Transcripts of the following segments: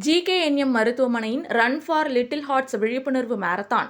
GKNM மருத்துவமனையின் run for little hearts விழிப்புணர்வு marathon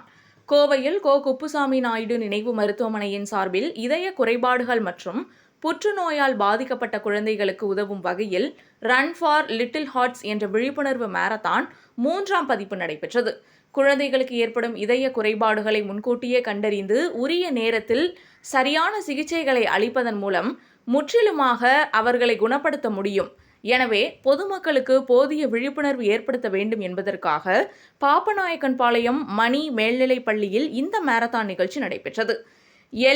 கோவையில் குப்புசாமி நாயுடு நினைவு மருத்துவமனையின் சார்பில் இதய குறைபாடுகள் மற்றும் புற்றுநோயால் பாதிக்கப்பட்ட குழந்தைகளுக்கு உதவும் வகையில் ரன் ஃபார் லிட்டில் ஹார்ட்ஸ் என்ற விழிப்புணர்வு மாரத்தான் 3ஆம் பதிப்பு நடைபெற்றது. குழந்தைகளுக்கு ஏற்படும் இதய குறைபாடுகளை முன்கூட்டியே கண்டறிந்து உரிய நேரத்தில் சரியான சிகிச்சைகளை அளிப்பதன் மூலம் முற்றிலுமாக அவர்களை குணப்படுத்த முடியும். எனவே பொதுமக்களுக்கு போதிய விழிப்புணர்வு ஏற்படுத்த வேண்டும் என்பதற்காக பாப்பநாயக்கன்பாளையம் மணி மேல்நிலைப் பள்ளியில் இந்த மாரத்தான் நிகழ்ச்சி நடைபெற்றது.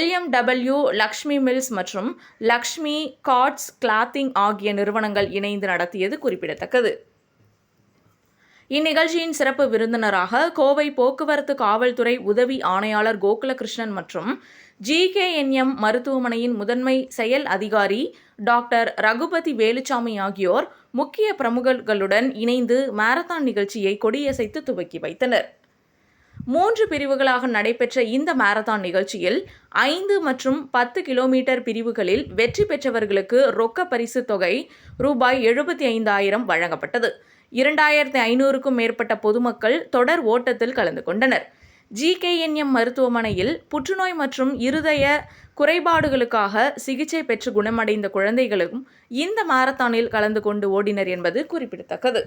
LMW, லக்ஷ்மி மில்ஸ் மற்றும் லக்ஷ்மி கார்ட்ஸ் கிளாத்திங் ஆகிய நிறுவனங்கள் இணைந்து நடத்தியது குறிப்பிடத்தக்கது. இந்நிகழ்ச்சியின் சிறப்பு விருந்தினராக கோவை போக்குவரத்து காவல்துறை உதவி ஆணையாளர் கோகுலகிருஷ்ணன் மற்றும் ஜிகேஎன்எம் மருத்துவமனையின் முதன்மை செயல் அதிகாரி டாக்டர் ரகுபதி வேலுச்சாமி ஆகியோர் முக்கிய பிரமுகர்களுடன் இணைந்து மாரத்தான் நிகழ்ச்சியை கொடியசைத்து துவக்கி வைத்தனர். 3 பிரிவுகளாக நடைபெற்ற இந்த மாரத்தான் நிகழ்ச்சியில் 5 மற்றும் 10 கிலோமீட்டர் பிரிவுகளில் வெற்றி பெற்றவர்களுக்கு ரொக்க பரிசு தொகை ரூபாய் 75,000 வழங்கப்பட்டது. 2,500க்கும் மேற்பட்ட பொதுமக்கள் தொடர் ஓட்டத்தில் கலந்து கொண்டனர். ஜிகேஎன்எம் மருத்துவமனையில் புற்றுநோய் மற்றும் இருதய குறைபாடுகளுக்காக சிகிச்சை பெற்று குணமடைந்த குழந்தைகளும் இந்த மாரத்தானில் கலந்து கொண்டு ஓடினர் என்பது குறிப்பிடத்தக்கது.